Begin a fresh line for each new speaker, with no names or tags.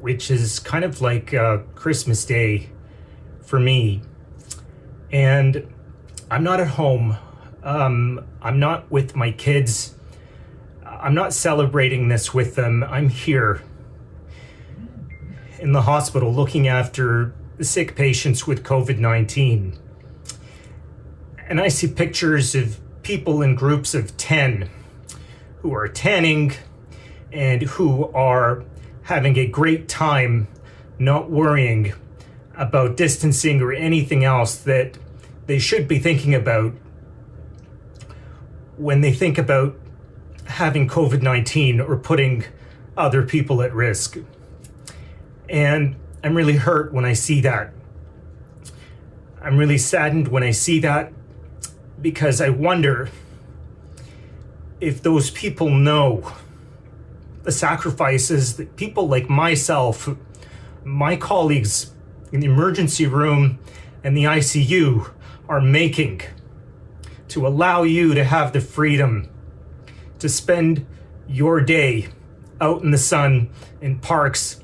which is kind of like Christmas Day for me. And I'm not at home. I'm not with my kids. I'm not celebrating this with them. I'm here in the hospital looking after sick patients with COVID-19. And I see pictures of people in groups of 10 who are tanning and who are having a great time, not worrying about distancing or anything else that they should be thinking about when they think about having COVID-19 or putting other people at risk. And I'm really hurt when I see that. I'm really saddened when I see that, because I wonder if those people know the sacrifices that people like myself, my colleagues in the emergency room and the ICU are making to allow you to have the freedom to spend your day out in the sun, in parks,